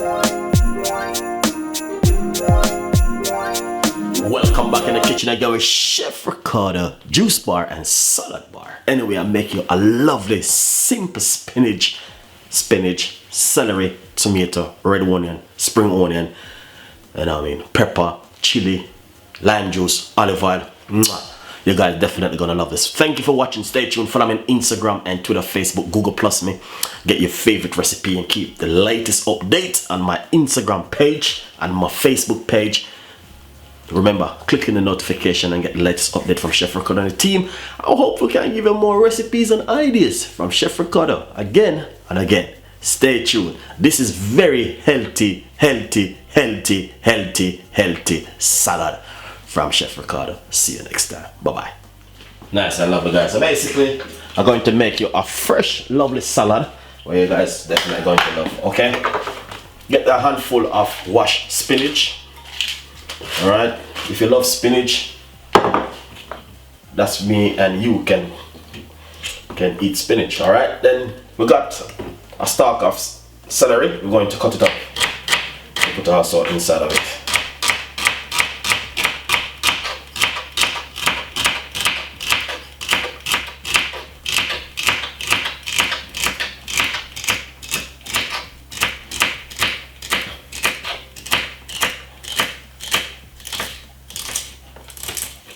Welcome back in the kitchen again with Chef Ricardo, juice bar and salad bar. Anyway, I make you a lovely simple spinach, celery, tomato, red onion, spring onion, and pepper, chili, lime juice, olive oil. Mwah. You guys definitely gonna love this. Thank you for watching. Stay tuned. Follow me on Instagram and Twitter, Facebook, Google Plus me. Get your favorite recipe and keep the latest update on my Instagram page and my Facebook page. Remember, click in the notification and get the latest update from Chef Ricardo and the team. I hope we can give you more recipes and ideas from Chef Ricardo again and again. Stay tuned. This is very healthy salad from Chef Ricardo. See you next time. Bye-bye. Nice, I love it, guys. So basically, I'm going to make you a fresh, lovely salad where you guys definitely going to love. Okay? Get a handful of washed spinach. Alright, if you love spinach, that's me and you can eat spinach. Alright, then we got a stalk of celery. We're going to cut it up and put our salt inside of it.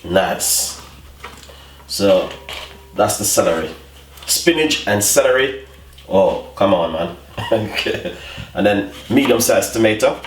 Nice. So that's the celery, spinach and celery. Oh, come on, man. Okay. And then medium-sized tomato.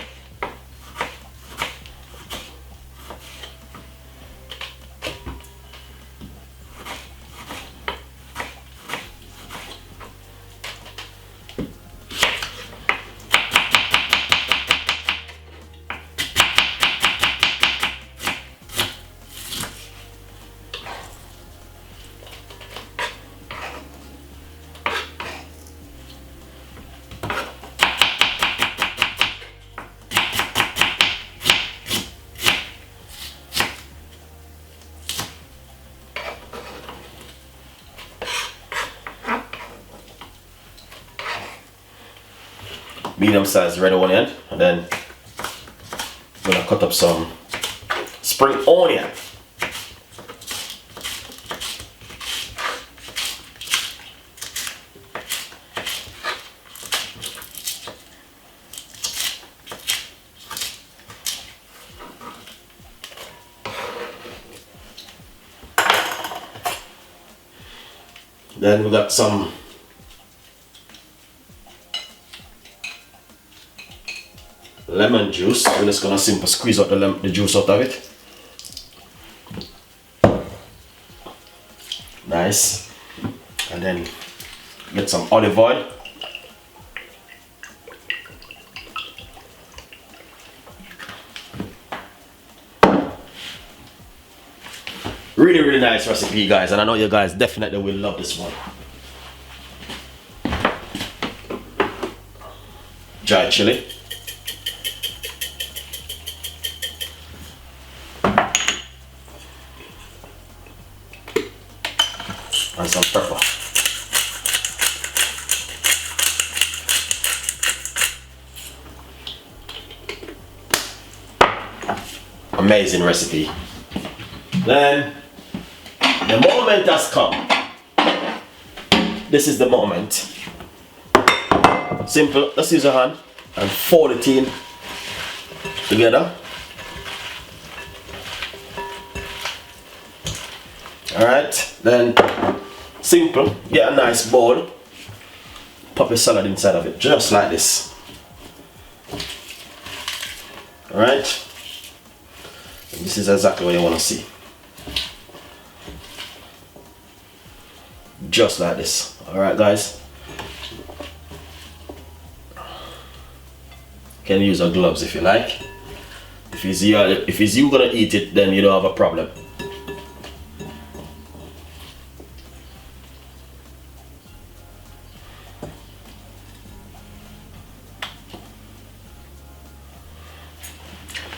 Medium-sized red onion, and then I'm gonna cut up some spring onion. Then we got some lemon juice. We're just gonna simply squeeze out the juice out of it. Nice. And then get some olive oil. Really nice recipe, guys, and I know you guys definitely will love this one. Dry chili. And some pepper. Amazing recipe. Then the moment has come. This is the moment. Simple. Let's use a hand and fold it in together. Alright, then simple, get a nice bowl, pop your salad inside of it, just like this. Alright, this is exactly what you want to see. Just like this. Alright, guys. Can use your gloves if you like. If it's you gonna eat it, then you don't have a problem.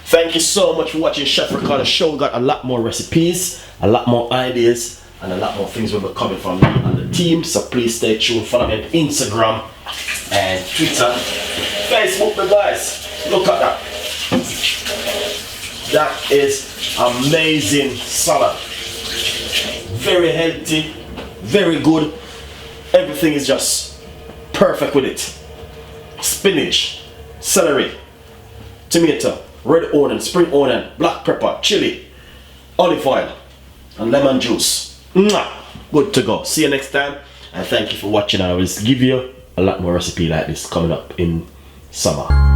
Thank you so much for watching Chef Ricardo show. We got a lot more recipes, a lot more ideas, and a lot more things will be coming from me and the team. So please stay tuned. Follow me on Instagram, and Twitter, Facebook, my guys. Look at that. That is amazing salad. Very healthy, very good. Everything is just perfect with it. Spinach, celery, tomato, red onion, spring onion, black pepper, chili, olive oil, and lemon juice. Mwah! Good to go. See you next time, and thank you for watching. I will give you a lot more recipe like this coming up in summer.